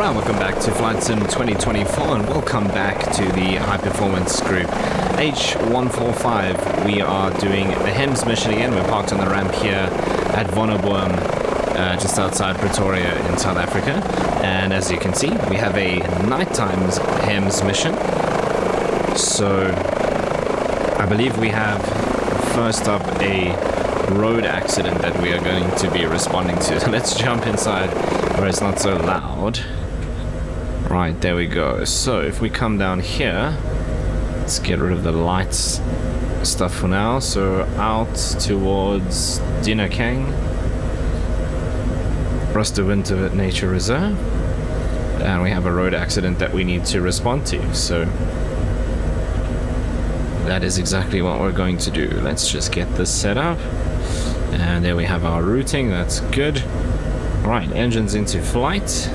Alright, welcome back to Flight Sim 2024 and welcome back to the High Performance Group H145. We are doing the HEMS mission again. We're parked on the ramp here at Wonderboom, just outside Pretoria in South Africa. And as you can see, we have a nighttime HEMS mission. So I believe we have first up a road accident that we are going to be responding to. So let's jump inside where it's not so loud. Right, there we go. So if we come down here, let's get rid of the lights stuff for now. So out towards Dinakang, Ruster Winter Nature Reserve, and we have a road accident that we need to respond to. So that is exactly what we're going to do. Let's just get this set up. And there we have our routing, that's good. Right, engines into flight.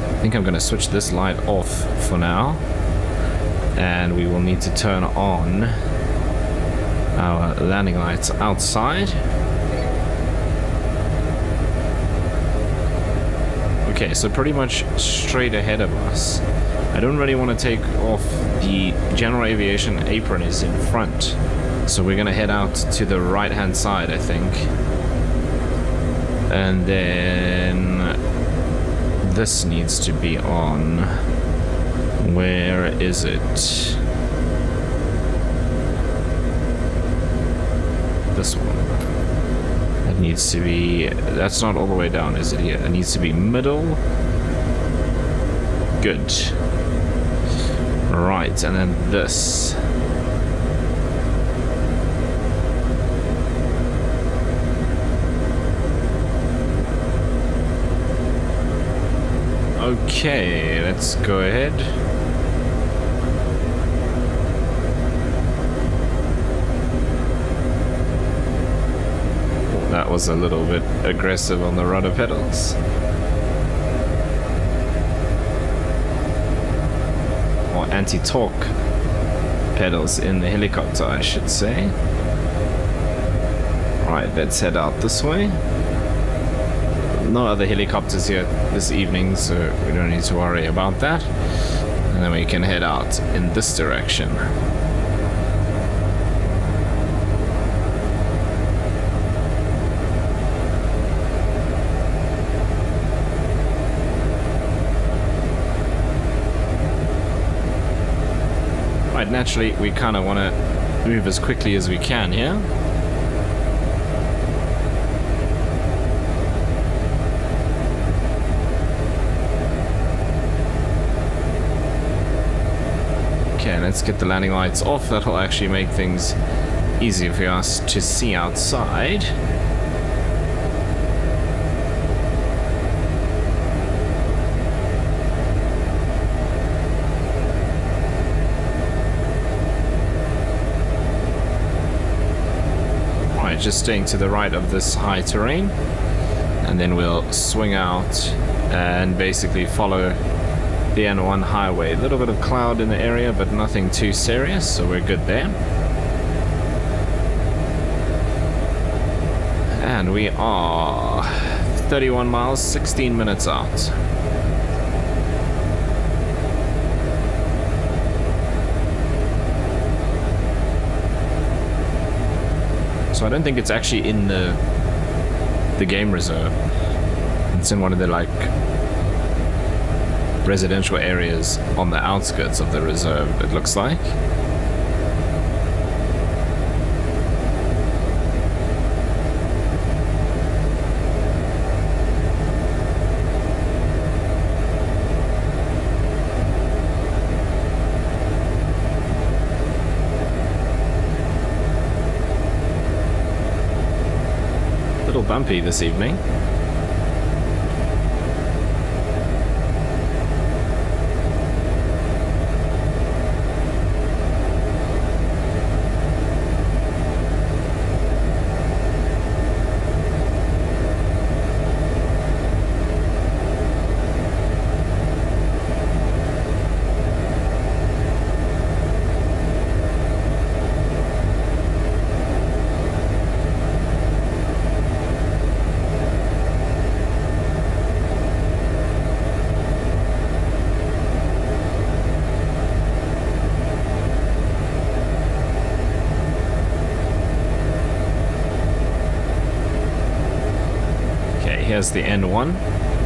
I think I'm going to switch this light off for now. And we will need to turn on our landing lights outside. Okay, so pretty much straight ahead of us. I don't really want to take off. The general aviation apron is in front. So we're going to head out to the right hand side, I think. And then this needs to be on. Where is it? This one. That needs to be... That's not all the way down, is it? Here. It needs to be middle. Good. Right, and then this. Okay, let's go ahead. That was a little bit aggressive on the rudder pedals. Or anti-torque pedals in the helicopter, I should say. Right, let's head out this way. No other helicopters here this evening, so we don't need to worry about that. And then we can head out in this direction. Right, naturally we kind of want to move as quickly as we can here. Okay, let's get the landing lights off. That'll actually make things easier for us to see outside. Right, just staying to the right of this high terrain. And then we'll swing out and basically follow the N1 highway. A little bit of cloud in the area, but nothing too serious, so we're good there. And we are 31 miles, 16 minutes out. So I don't think it's actually in the game reserve. It's in one of the like residential areas on the outskirts of the reserve, it looks like. A little bumpy this evening. here's the N1,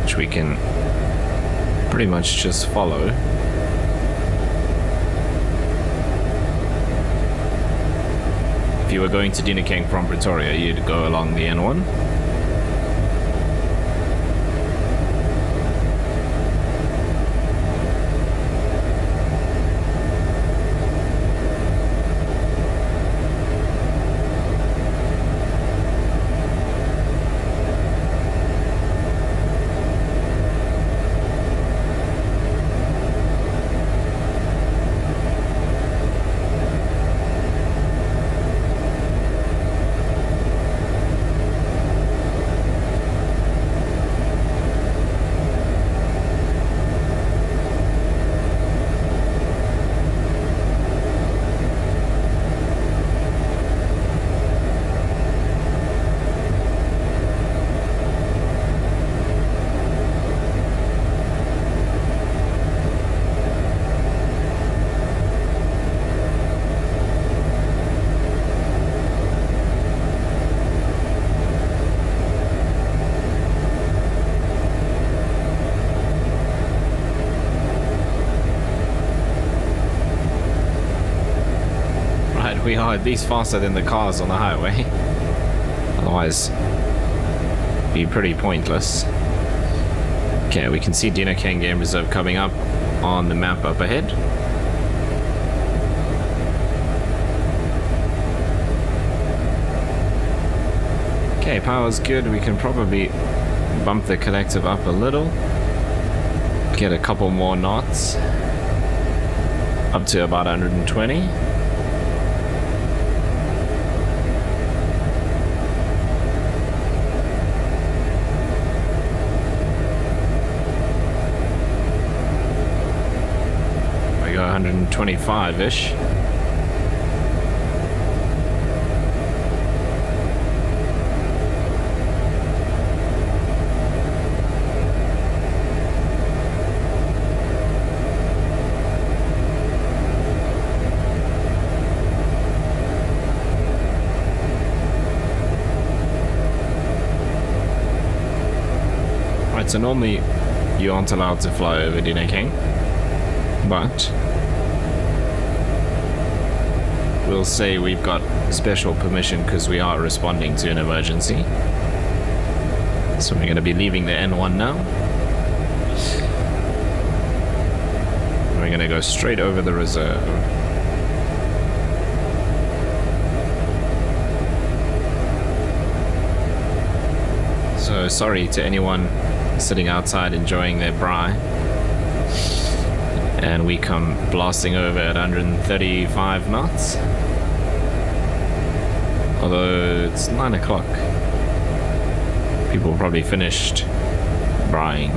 which we can pretty much just follow. If you were going to Dinakeng from Pretoria, you'd go along the N1. We are at least faster than the cars on the highway. Otherwise, it'd be pretty pointless. Okay, we can see Dinakeng Game Reserve coming up on the map up ahead. Okay, power's good. We can probably bump the collective up a little. Get a couple more knots. Up to about 120. We got 125-ish. So normally you aren't allowed to fly over Dinakeng, but we'll say we've got special permission because we are responding to an emergency. So we're going to be leaving the N1 now. We're going to go straight over the reserve. So sorry to anyone sitting outside enjoying their braai, and we come blasting over at 135 knots. Although it's 9 o'clock, people probably finished braaiing.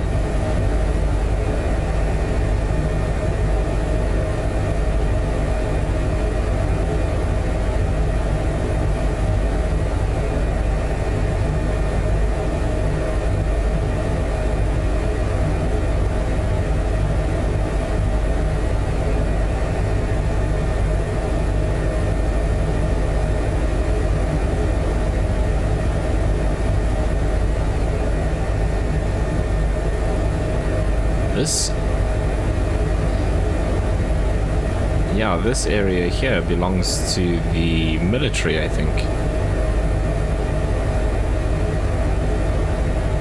This area here belongs to the military, I think.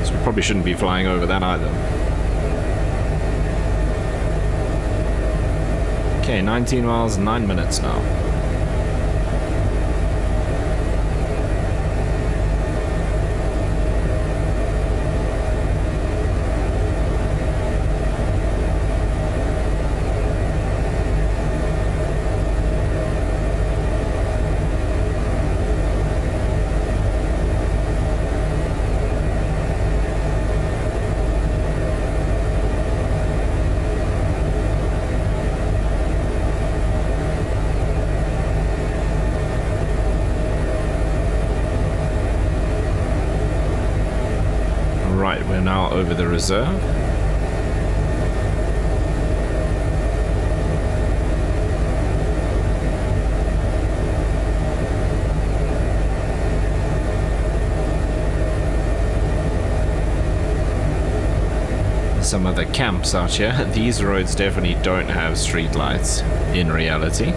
So we probably shouldn't be flying over that either. Okay, 19 miles, 9 minutes now. We're now over the reserve. some of the camps out here. These roads definitely don't have street lights in reality.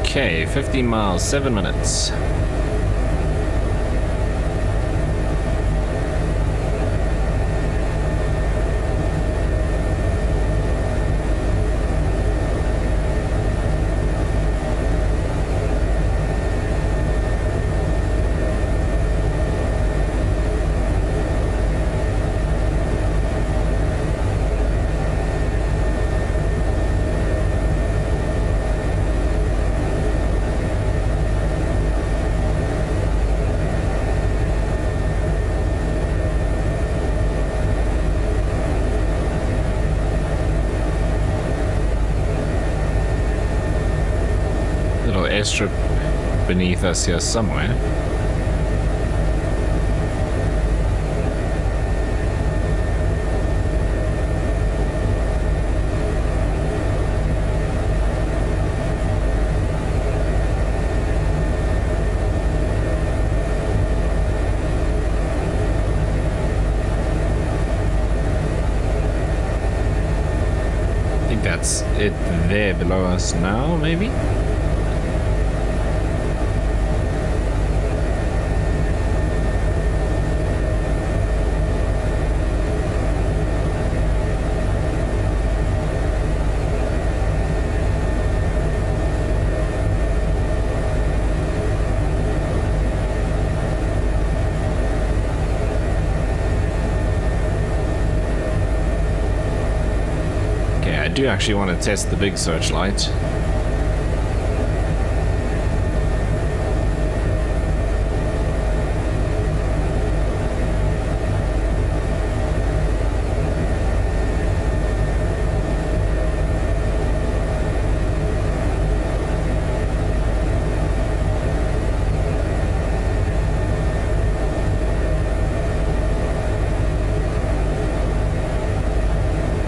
Okay, 15 miles, 7 minutes. Airstrip beneath us here somewhere. I think that's it there below us now, maybe? I do actually want to test the big searchlight.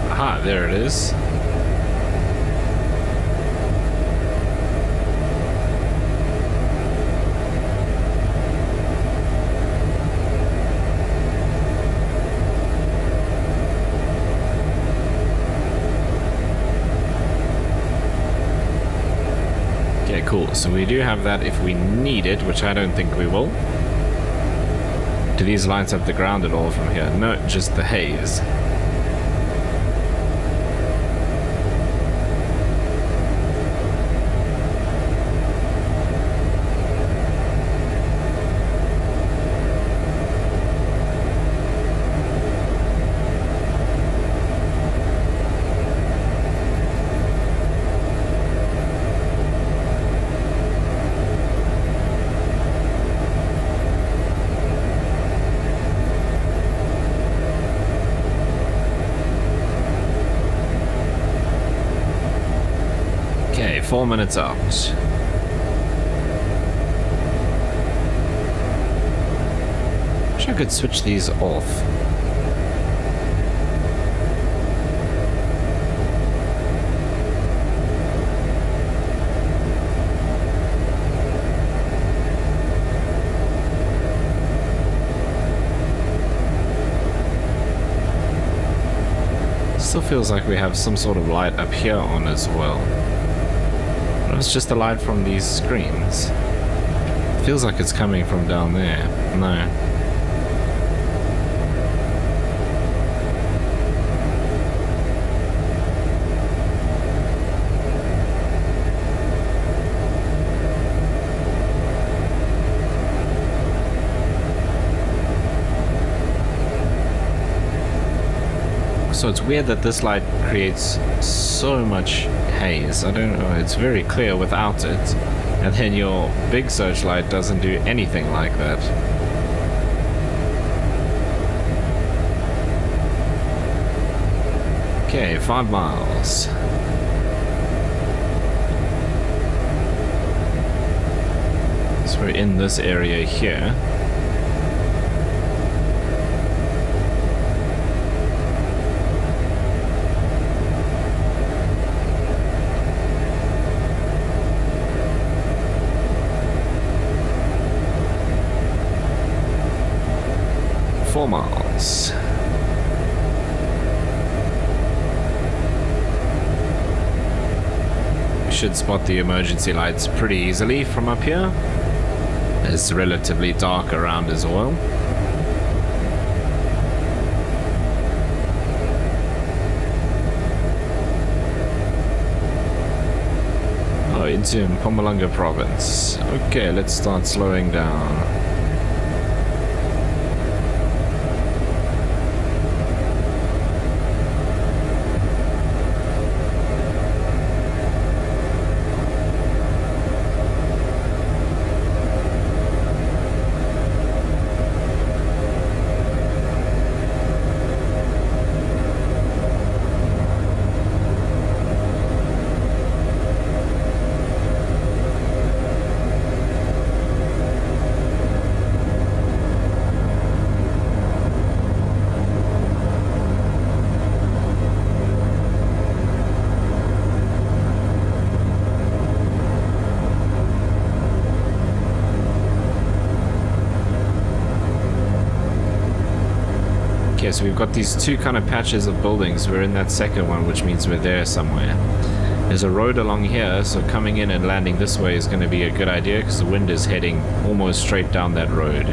Aha, there it is. Cool, so we do have that if we need it, which I don't think we will. Do these lights up the ground at all from here? No, just the haze. Okay, 4 minutes out. Wish I could switch these off. Still feels like we have some sort of light up here on as well. It's just the light from these screens. Feels like it's coming from down there. No. Also, it's weird that this light creates so much haze. I don't know, it's very clear without it. And then your big searchlight doesn't do anything like that. Okay, 5 miles. So we're in this area here. Miles. We should spot the emergency lights pretty easily from up here. It's relatively dark around as well. Oh, into Mpumalanga province. Okay, let's start slowing down. Okay, so we've got these two kind of patches of buildings. We're in that second one, which means we're there somewhere. There's a road along here, so coming in and landing this way is going to be a good idea because the wind is heading almost straight down that road.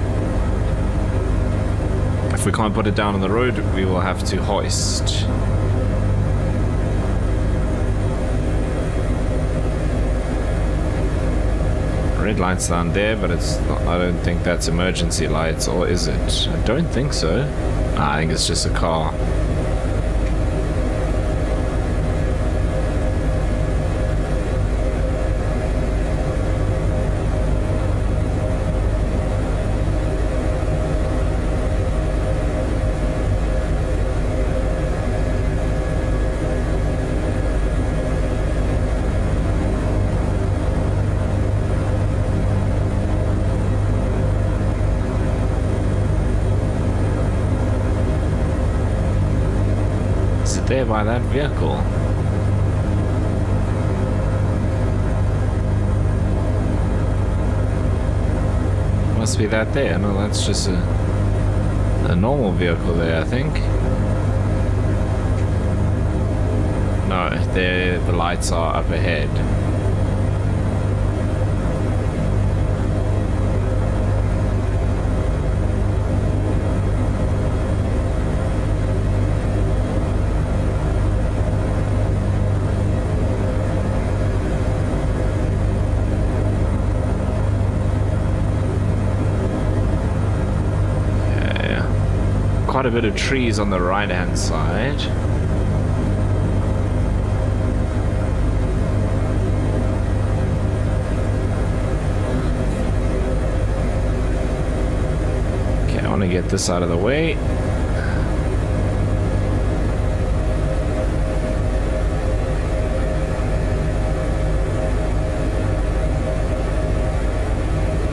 If we can't put it down on the road, we will have to hoist. Red light's down there, but it's not, I don't think that's emergency lights, or is it? I don't think so. I think it's just a car. There by that vehicle. Must be that there. No, that's just a normal vehicle there, I think. No, there the lights are up ahead. Quite a bit of trees on the right hand side. Okay, I want to get this out of the way.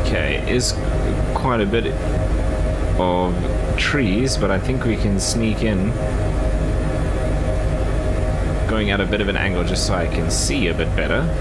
Okay, is quite a bit of trees, but I think we can sneak in, going at a bit of an angle just so I can see a bit better.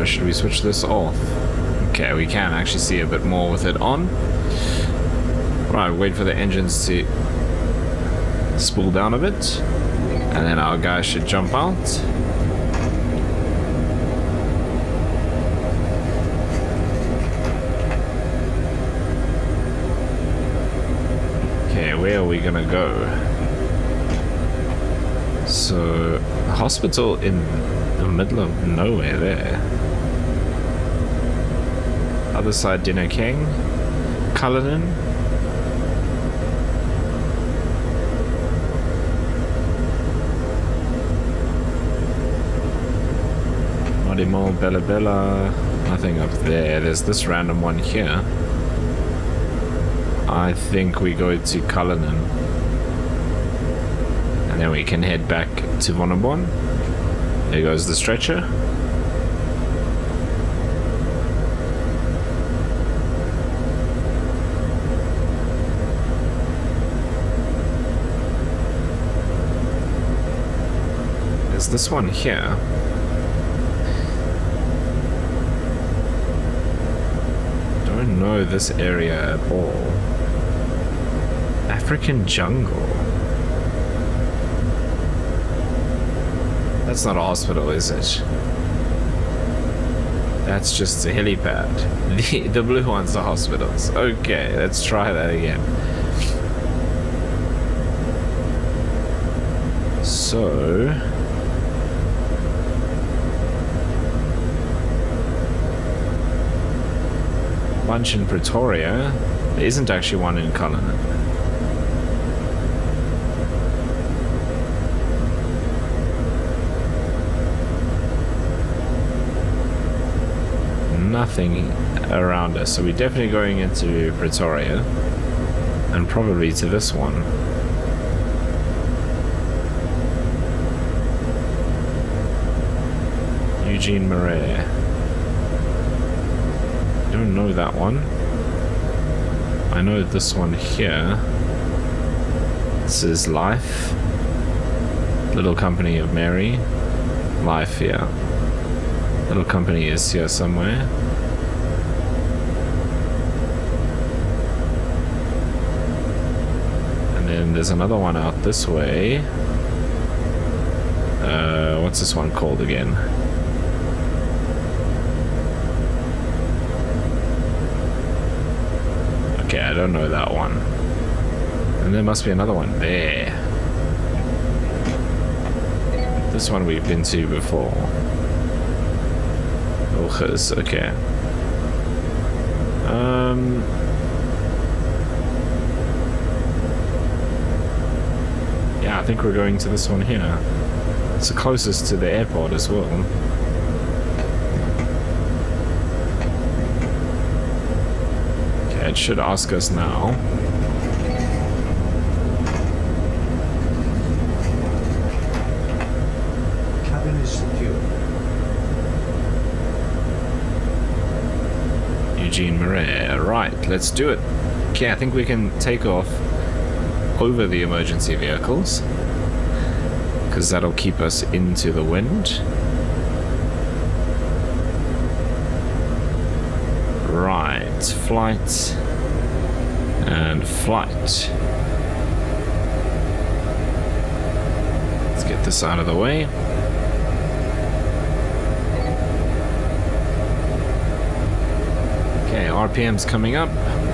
should we switch this off? Okay, we can actually see a bit more with it on. Right, wait for the engines to spool down a bit, and then our guy should jump out. Okay, where are we gonna go? So, hospital in the middle of nowhere there. Other side, Dino King, Cullinan. Modimo, Bella Bella, nothing up there. There's this random one here. I think we go to Cullinan. And then we can head back to Wonderboom. There goes the stretcher. There's this one here. Don't know this area at all. African jungle. That's not a hospital, is it? That's just a helipad. The blue ones are hospitals. Okay, let's try that again. So... bunch in Pretoria. There isn't actually one in Cullinan. Nothing around us, so we're definitely going into Pretoria and probably to this one. Eugene Marais. Don't know that one. I know this one here. This is Life. Little Company of Mary. Life, yeah. Little Company is here somewhere. And then there's another one out this way. What's this one called again? Okay, I don't know that one. And there must be another one there. This one we've been to before. Okay. Yeah, I think we're going to this one here. It's the closest to the airport as well. Okay, it should ask us now. Cabin is secure. Eugene Marais. Right, let's do it. Okay, I think we can take off over the emergency vehicles because that'll keep us into the wind. Right, flight and flight. Let's get this out of the way. Okay, RPM's coming up.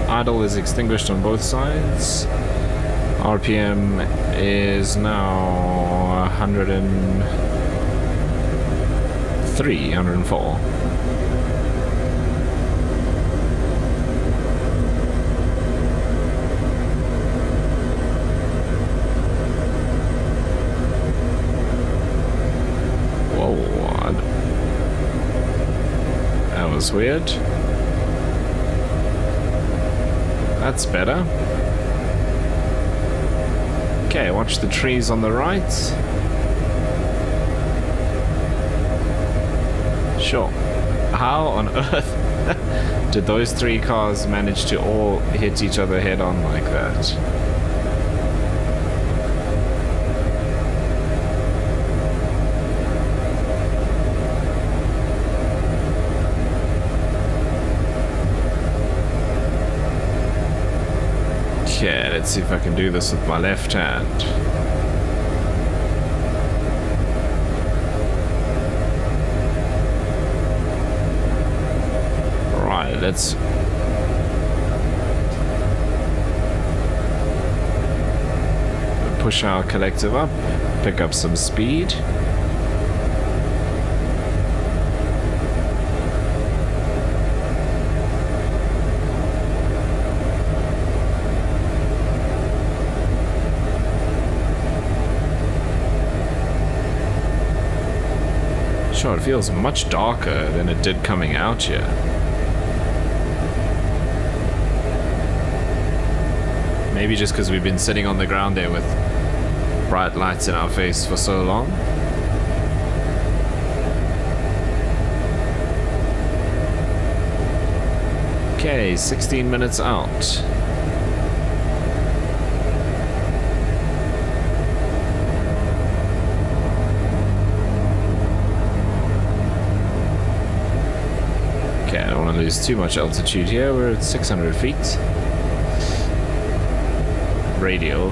Idle is extinguished on both sides. RPM is now 103, 104. Whoa, that was weird. That's better. Okay, watch the trees on the right. Sure. How on earth did those three cars manage to all hit each other head on like that? Okay, let's see if I can do this with my left hand. Right, let's push our collective up, pick up some speed. Sure, it feels much darker than it did coming out here. Maybe just because we've been sitting on the ground there with bright lights in our face for so long. Okay, 16 minutes out. Okay, I don't want to lose too much altitude here. We're at 600 feet. Radial.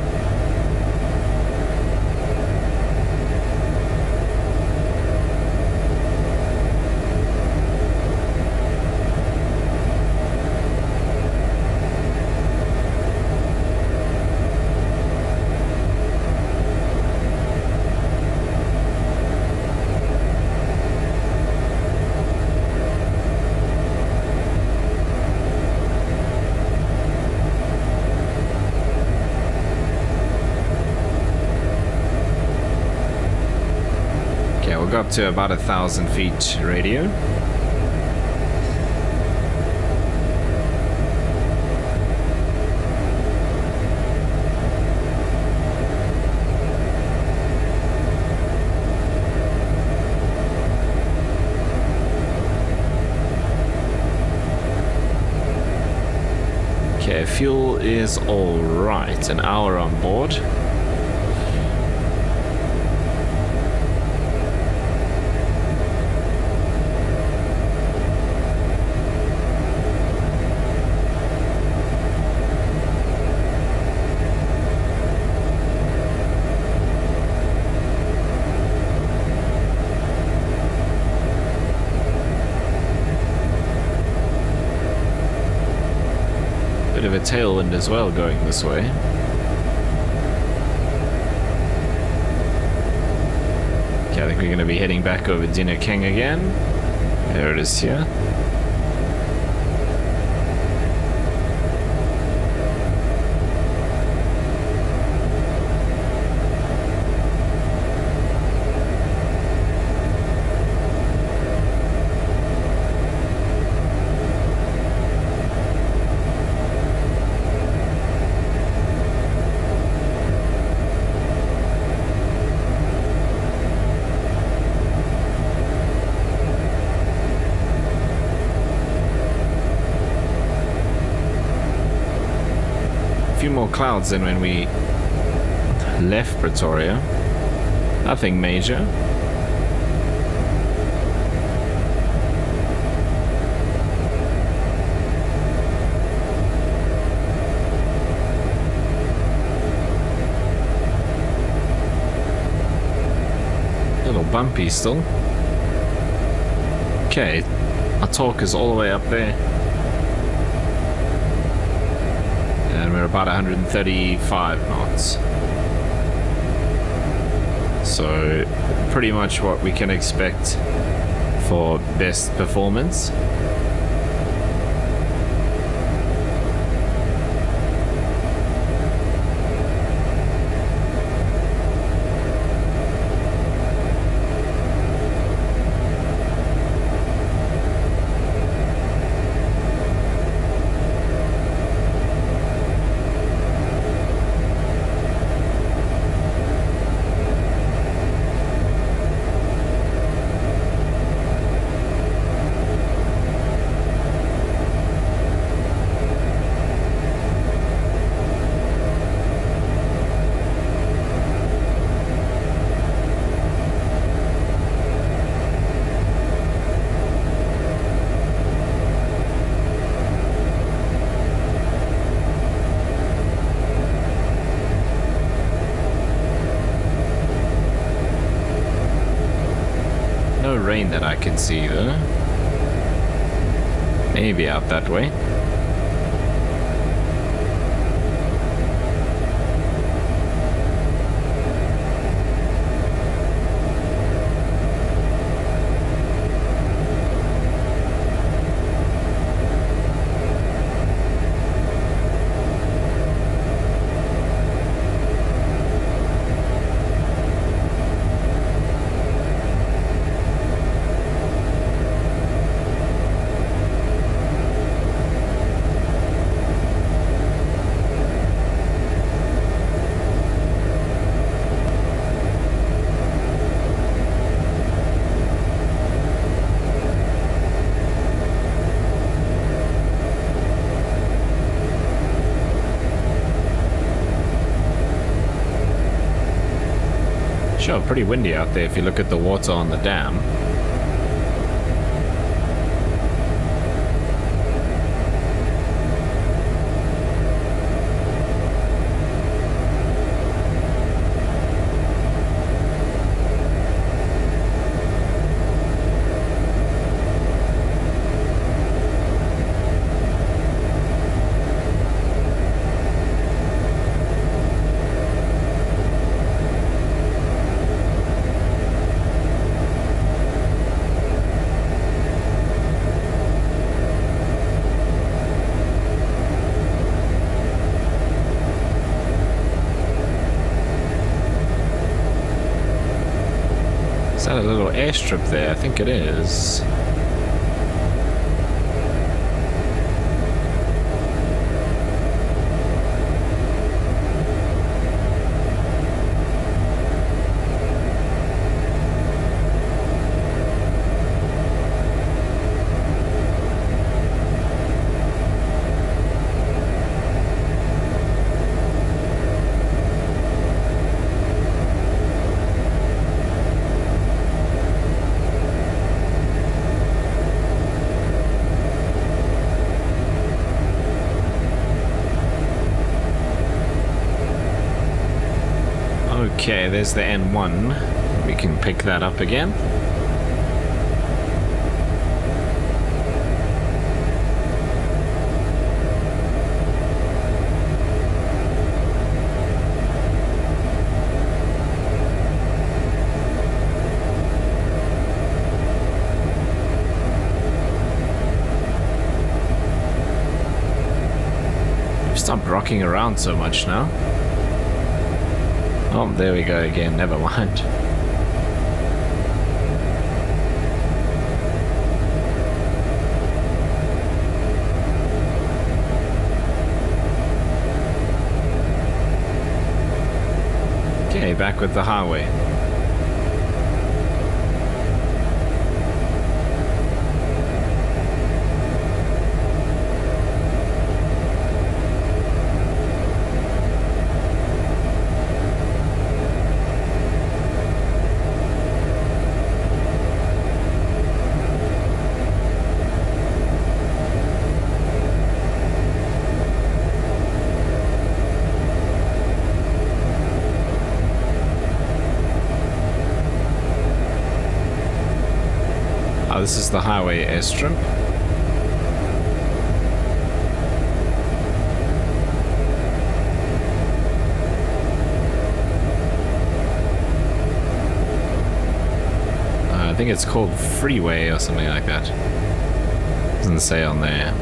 Up to about 1,000 feet radio. Okay, fuel is all right. An hour on board. Bit of a tailwind as well going this way. Okay, I think we're going to be heading back over Dinner King again. There it is here. Few more clouds than when we left Pretoria. Nothing major. A little bumpy still. Okay, our torque is all the way up there. And we're about 135 knots. So pretty much what we can expect for best performance. that I can see though. Maybe out that way. Sure, pretty windy out there if you look at the water on the dam. Is that a little airstrip there? I think it is. Okay, there's the N1. We can pick that up again. We've stopped rocking around so much now. Oh, there we go again, never mind. Okay, back with the highway. This is the highway airstrip. I think it's called Freeway or something like that. Doesn't say on there.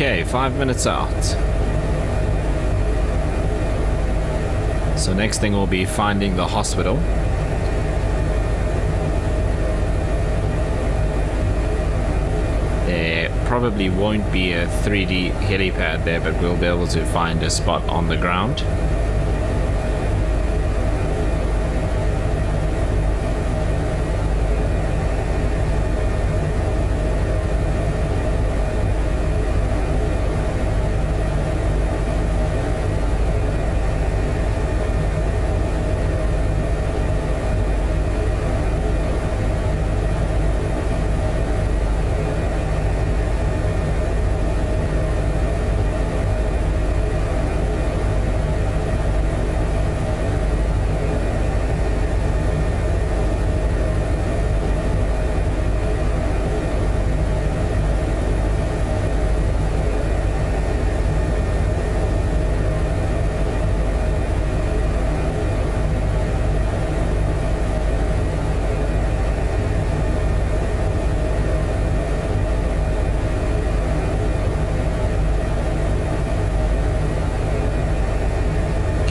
Okay, 5 minutes out. So next thing will be finding the hospital. There probably won't be a 3D helipad there, but we'll be able to find a spot on the ground.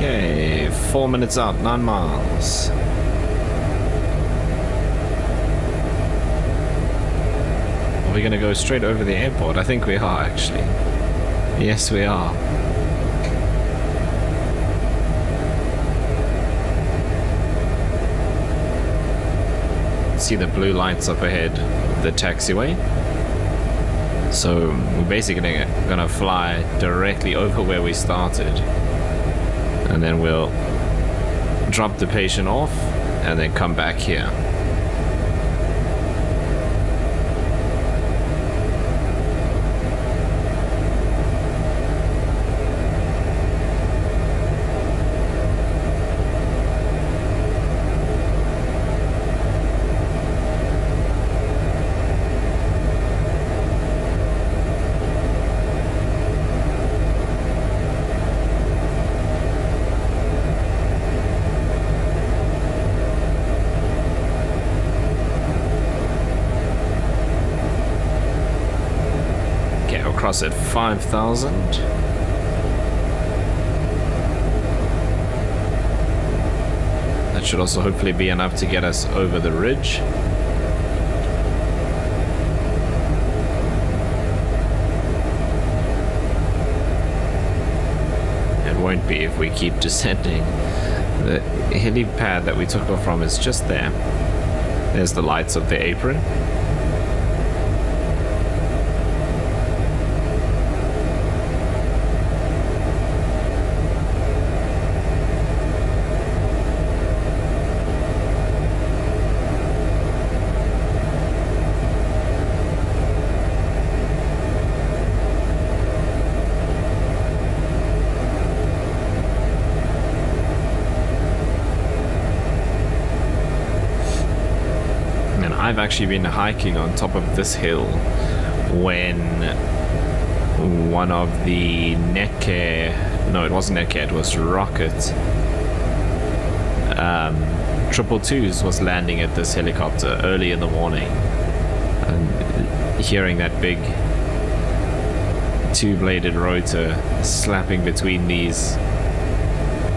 Okay, 4 minutes out, 9 miles. Are we gonna go straight over the airport? I think we are, actually. Yes, we are. See the blue lights up ahead, the taxiway. So we're basically gonna fly directly over where we started. And then we'll drop the patient off and then come back here. Across at 5,000. That should also hopefully be enough to get us over the ridge. It won't be if we keep descending. The helipad that we took off from is just there. There's the lights of the apron. I've actually been hiking on top of this hill when one of the Netcare, no, it wasn't Netcare, it was Rocket 222s was landing at this helicopter early in the morning, and hearing that big two-bladed rotor slapping between these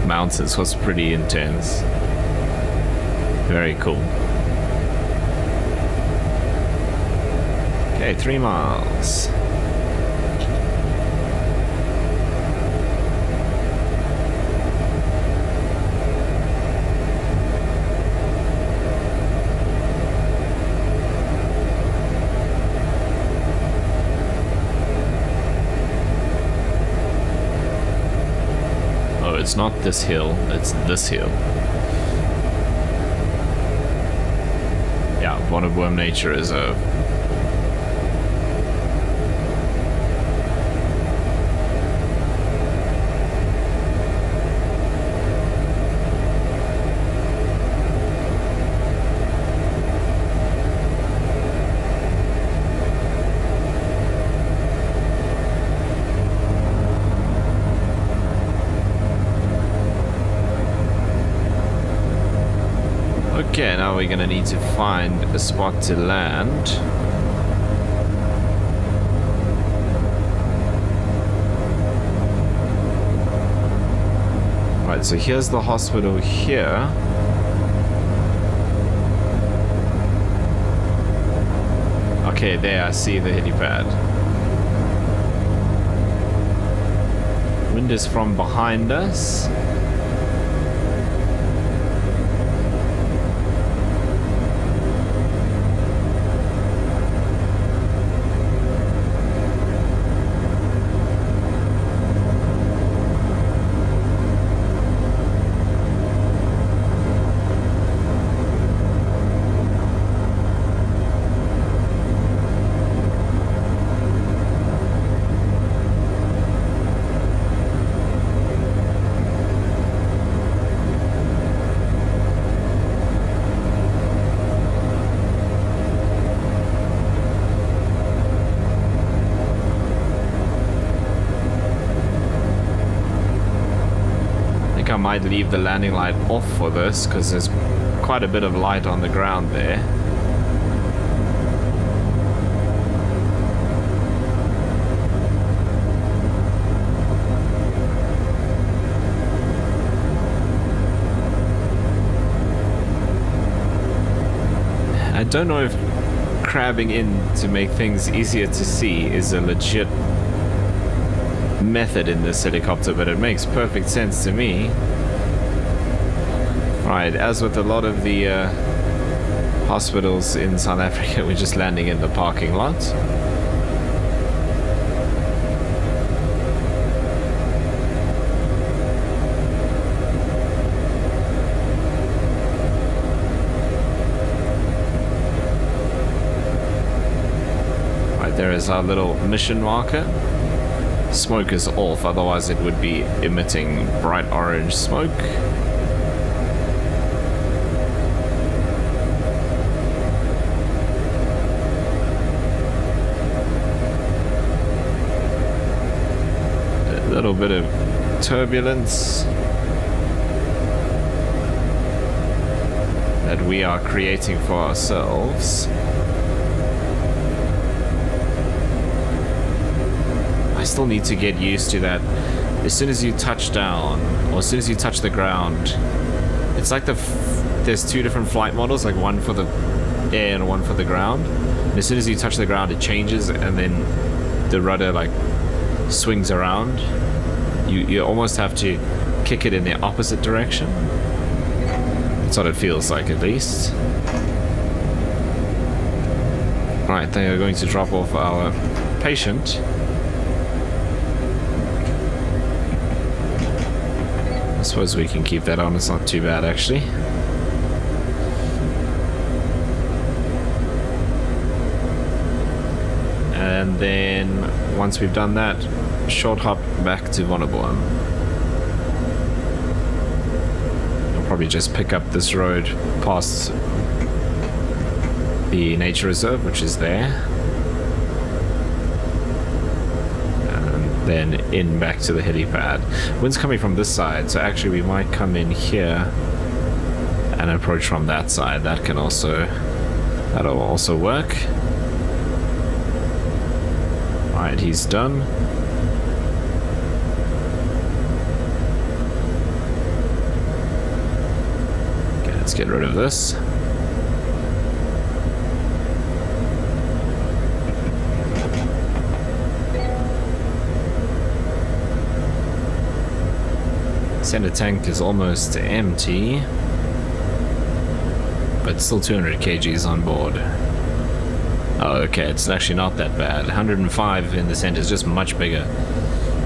mountains was pretty intense. Very cool. Okay, 3 miles. Oh, it's not this hill, it's this hill. Yeah, Wonderboom Nature Reserve. Okay, now we're gonna need to find a spot to land. Alright, so here's the hospital here. Okay, there I see the helipad. Wind is from behind us. I might leave the landing light off for this because there's quite a bit of light on the ground there. I don't know if crabbing in to make things easier to see is a legit method in this helicopter, but it makes perfect sense to me. Right, as with a lot of the hospitals in South Africa, we're just landing in the parking lot. Right, there is our little mission marker. Smoke is off, otherwise it would be emitting bright orange smoke. A little bit of turbulence that we are creating for ourselves. I still need to get used to that. As soon as you touch down, or as soon as you touch the ground, it's like there's two different flight models, like one for the air and one for the ground. And as soon as you touch the ground, it changes, and then the rudder like swings around. You almost have to kick it in the opposite direction. That's what it feels like, at least. Right, they are going to drop off our patient. I suppose we can keep that on, it's not too bad actually. And then once we've done that, short hop back to Wonderboom. I'll probably just pick up this road past the nature reserve, which is there. Then in back to the helipad. Wind's coming from this side, so actually we might come in here and approach from that side. That'll also work. Alright, he's done. Okay, let's get rid of this. Center tank is almost empty, but still 200 kgs on board. Oh, okay, it's actually not that bad. 105 in the center is just much bigger.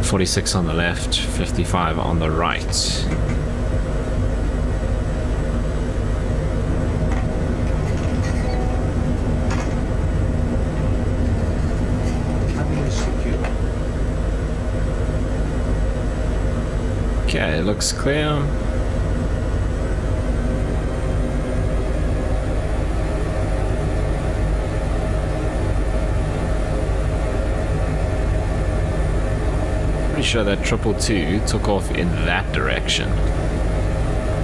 46 on the left, 55 on the right. Okay, it looks clear. Pretty sure that 222 took off in that direction.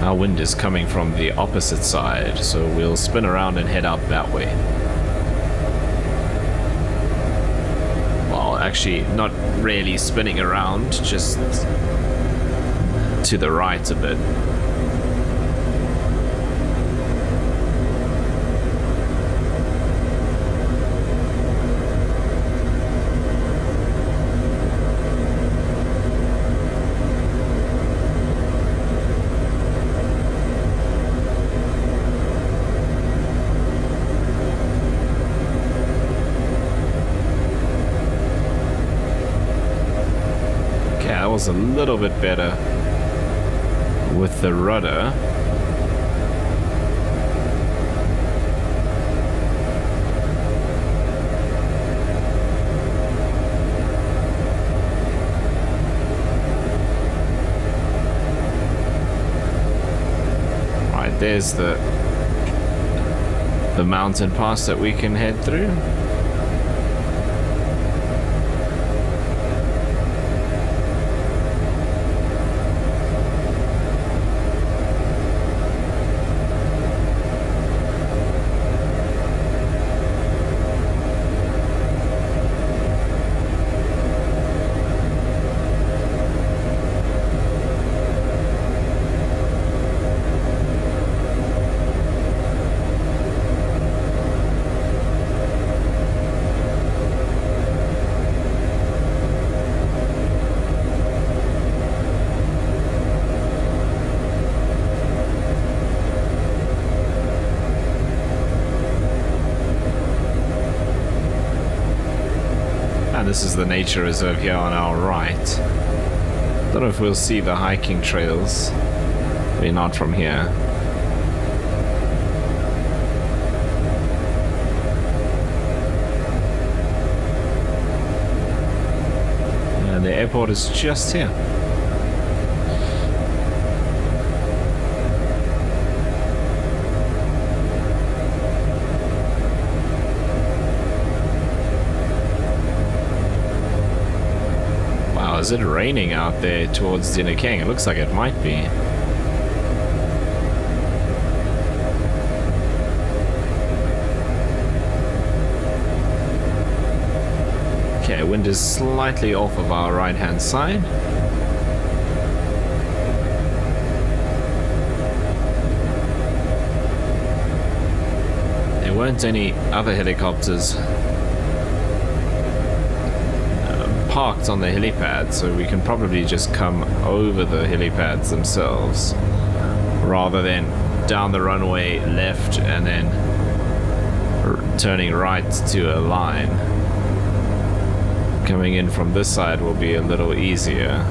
Our wind is coming from the opposite side, so we'll spin around and head out that way. Well, actually, not really spinning around, just to the right a bit. Was a little bit better with the rudder. Right, there's the mountain pass that we can head through. This is the nature reserve here on our right. Don't know if we'll see the hiking trails. Maybe not from here. And the airport is just here. Is it raining out there towards Dinakeng? It looks like it might be. Okay, wind is slightly off of our right hand side. There weren't any other helicopters parked on the helipad, so we can probably just come over the helipads themselves rather than down the runway left and then turning right to a line. Coming in from this side will be a little easier.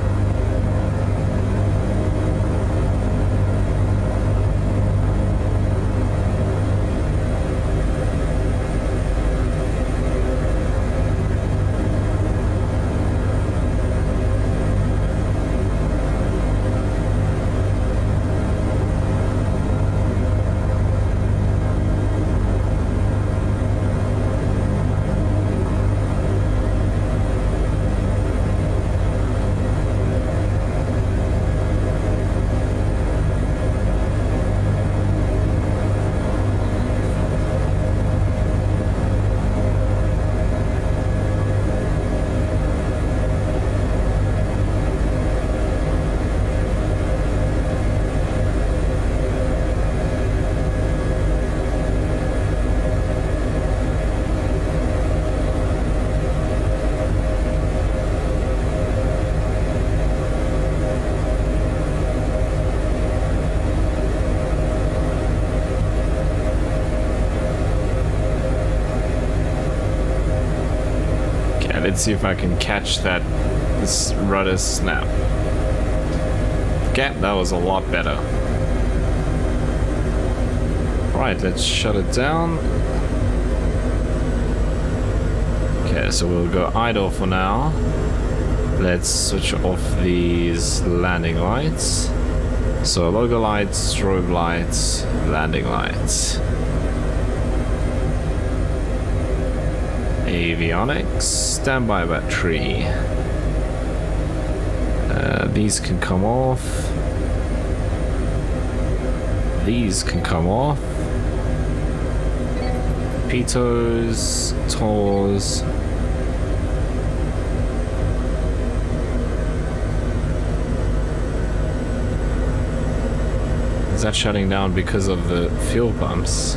Let's see if I can catch this rudder snap. Okay, that was a lot better. Right, let's shut it down. Okay, so we'll go idle for now. Let's switch off these landing lights. So logo lights, strobe lights, landing lights. Avionics, standby battery. These can come off. These can come off. Pitos, TORs. Is that shutting down because of the fuel pumps?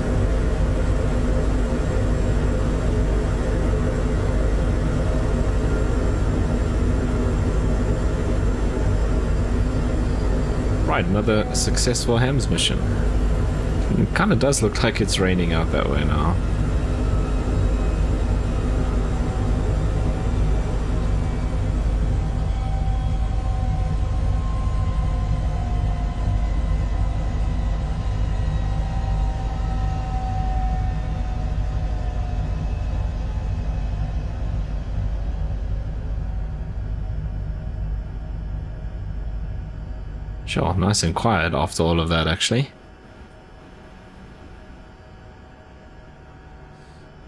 Right, another successful HEMS mission. It kind of does look like it's raining out that way now. Sure, nice and quiet after all of that, actually.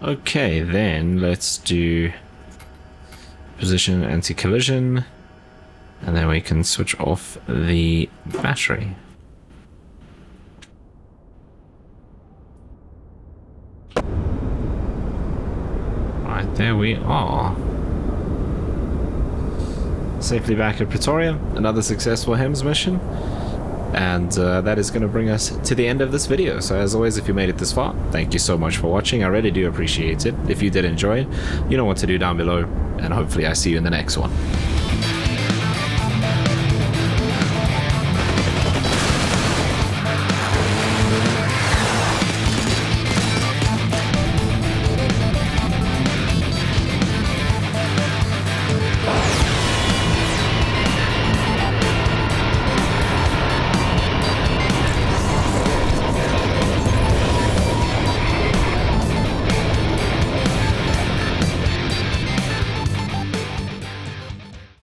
Okay, then let's do position anti-collision, and then we can switch off the battery. Right, there we are. Safely back at Pretoria, another successful HEMS mission, and that is going to bring us to the end of this video. So as always, if you made it this far, thank you so much for watching. I really do appreciate it. If you did enjoy it, you know what to do down below, and hopefully I see you in the next one.